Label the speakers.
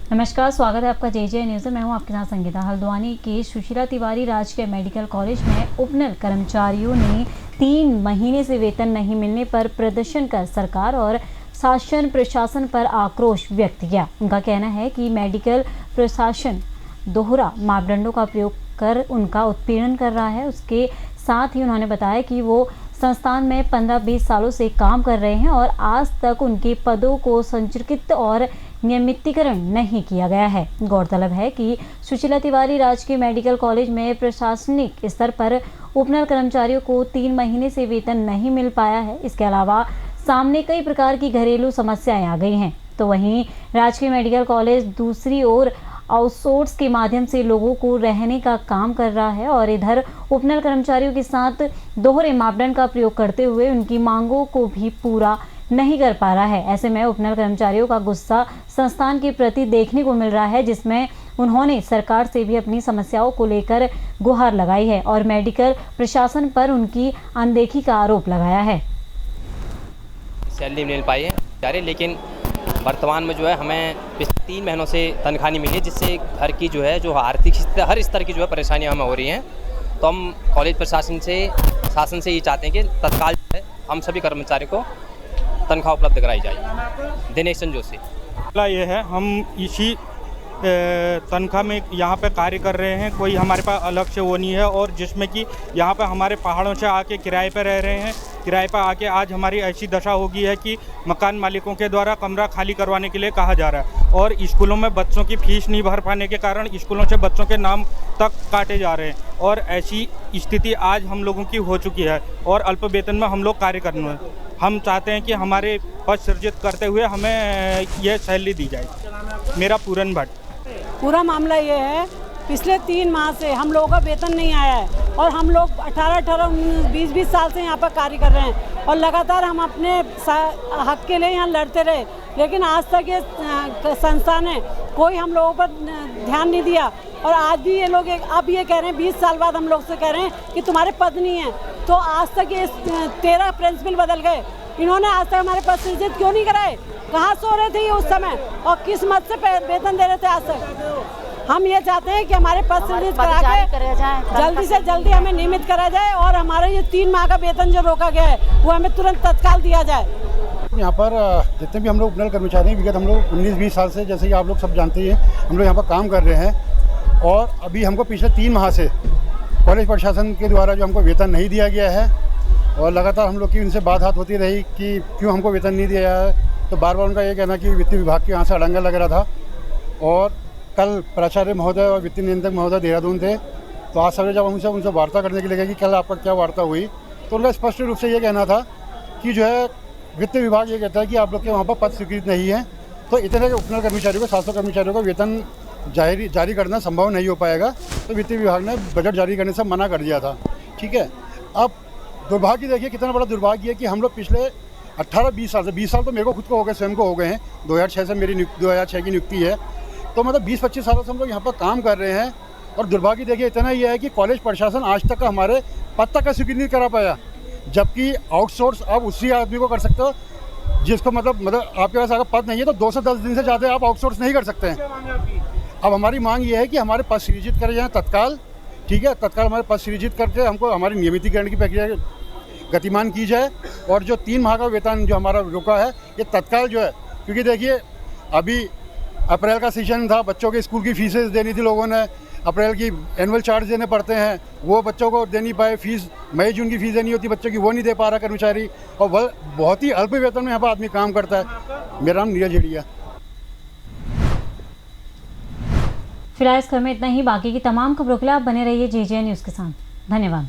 Speaker 1: नमस्कार, स्वागत है आपका जे न्यूज़ में। मैं हूं आपके साथ संगीता। हल्द्वानी के सुशीला तिवारी राजकीय मेडिकल कॉलेज में उपनल कर्मचारियों ने 3 महीने से वेतन नहीं मिलने पर प्रदर्शन कर सरकार और शासन प्रशासन पर आक्रोश व्यक्त किया। उनका कहना है कि मेडिकल प्रशासन दोहरा मापदंडों का प्रयोग कर उनका उत्पीड़न कर रहा है। उसके साथ ही उन्होंने बताया कि वो संस्थान में 15-20 सालों से काम कर रहे हैं और आज तक उनके पदों को संचित और नियमितीकरण नहीं किया गया है। गौरतलब है कि सुशीला तिवारी राजकीय मेडिकल कॉलेज में प्रशासनिक स्तर पर उपनल कर्मचारियों को 3 महीने से वेतन नहीं मिल पाया है। इसके अलावा सामने कई प्रकार की घरेलू समस्याएं आ गई हैं। तो वहीं राजकीय मेडिकल कॉलेज दूसरी ओर आउटसोर्स के माध्यम से लोगों को रहने का काम कर रहा है और इधर उपनल कर्मचारियों के साथ दोहरे मापदंड का प्रयोग करते हुए उनकी मांगों को भी पूरा नहीं कर पा रहा है। ऐसे में उपनल कर्मचारियों का गुस्सा संस्थान के प्रति देखने को मिल रहा है, जिसमें उन्होंने सरकार से भी अपनी समस्याओं को लेकर गुहार लगाई है और मेडिकल प्रशासन पर उनकी अनदेखी का आरोप लगाया है।
Speaker 2: सैलरी मिल पाई है, लेकिन वर्तमान में जो है हमें पिछले 3 महीनों से तनख्वाह नहीं मिली है, जिससे घर की जो है आर्थिक हर स्तर की जो है परेशानियां हमें हो रही हैं। तो हम कॉलेज प्रशासन से ये चाहते हैं कि तत्काल जो है हम सभी कर्मचारियों को तनख्वाह उपलब्ध कराई जाए। दिनेश जोशी।
Speaker 3: ये है, हम इसी तनख्वाह में यहाँ पे कार्य कर रहे हैं। कोई हमारे पास अलग से वो नहीं है, और जिसमें कि यहाँ पे हमारे पहाड़ों से आके किराए पे रह रहे हैं। किराए पर आके आज हमारी ऐसी दशा हो गई है कि मकान मालिकों के द्वारा कमरा खाली करवाने के लिए कहा जा रहा है, और स्कूलों में बच्चों की फीस नहीं भर पाने के कारण स्कूलों से बच्चों के नाम तक काटे जा रहे हैं। और ऐसी स्थिति आज हम लोगों की हो चुकी है और अल्प वेतन में हम लोग कार्य करने हैं। हम चाहते हैं कि हमारे पद सृजित करते हुए हमें यह सैलरी दी जाए। मेरा पूरन भट्ट।
Speaker 4: पूरा मामला ये है, पिछले 3 माह से हम लोगों का वेतन नहीं आया है और हम लोग 18, 20 साल से यहाँ पर कार्य कर रहे हैं और लगातार हम अपने हक के लिए यहाँ लड़ते रहे, लेकिन आज तक ये संस्था ने कोई हम लोगों पर ध्यान नहीं दिया। और आज भी ये लोग अब ये कह रहे हैं, 20 साल बाद हम लोग से कह रहे हैं कि तुम्हारे पद नहीं है। तो आज तक ये 13 प्रिंसिपल बदल गए, इन्होंने आज तक हमारे पद सृजित क्यों नहीं कराए? कहाँ सो रहे थे ये उस समय और किस मत से वेतन दे रहे थे आज तक? हम ये चाहते हैं कि हमारे पद सृजित करा के जल्दी से जल्दी हमें नियमित करा जाए और हमारे ये 3 माह का वेतन जो रोका गया है वो हमें तुरंत तत्काल दिया जाए।
Speaker 5: यहाँ पर जितने भी हम लोग उपनल कर्मचारी हैं, विगत हम लोग 19-20 साल से, जैसे कि आप लोग सब जानते ही हैं, हम लोग यहाँ पर काम कर रहे हैं। और अभी हमको पिछले 3 माह से कॉलेज प्रशासन के द्वारा जो हमको वेतन नहीं दिया गया है, और लगातार हम लोग की उनसे बात होती रही कि क्यों हमको वेतन नहीं दिया है। तो बार बार उनका ये कहना कि वित्त विभाग के यहाँ से अड़ंगा लग रहा था। और कल प्राचार्य महोदय और वित्तीय नियंत्रक महोदय देहरादून थे, तो आज सवेरे जब हम उनसे वार्ता करने के लिए गए कि कल आपका क्या वार्ता हुई, तो उनका स्पष्ट रूप से ये कहना था कि जो है वित्त विभाग ये कहता है कि आप लोग के वहाँ पर पद स्वीकृत नहीं है, तो इतने उपनल कर्मचारियों को 700 कर्मचारियों को वेतन जारी करना संभव नहीं हो पाएगा। तो वित्त विभाग ने बजट जारी करने से मना कर दिया था। ठीक है, अब दुर्भाग्य देखिए, कितना बड़ा दुर्भाग्य है कि हम लोग पिछले 18-20 साल से, 20 साल तो मेरे को खुद को हो गए, स्वयं को हो गए हैं। 2006 से मेरी 2006 की नियुक्ति है, तो मतलब 20-25 सालों से हम लोग यहाँ पर काम कर रहे हैं। और दुर्भाग्य देखिए इतना ही है कि कॉलेज प्रशासन आज तक हमारे पद तक का स्वीकृत नहीं करा पाया, जबकि आउटसोर्स आप उसी आदमी को कर सकते हो जिसको मतलब आपके पास अगर पद नहीं है तो 210 दिन से ज़्यादा आप आउटसोर्स नहीं कर सकते हैं। अब हमारी मांग ये है कि हमारे पद सृजित करे जाएँ तत्काल। ठीक है, तत्काल हमारे पद सृजित करके हमको हमारी नियमितीकरण की प्रक्रिया गतिमान की जाए, और जो 3 माह का वेतन जो हमारा रुका है ये तत्काल जो है, क्योंकि देखिए अभी अप्रैल का सीजन था, बच्चों के स्कूल की फीसें देनी थी, लोगों ने अप्रैल की एनुअल चार्ज देने पड़ते हैं, वो बच्चों को दे नहीं पाए। फीस मई जून की फीस देनी होती बच्चों की, वो नहीं दे पा रहा कर्मचारी, और वह बहुत ही अल्प वेतन में यहाँ पर आदमी काम करता है। मेरा नाम नीरज हेड़िया।
Speaker 1: फिलहाल इस खबर में इतना ही। बाकी की तमाम खबरों के लिए आप बने रहिए जे न्यूज़ के साथ। धन्यवाद।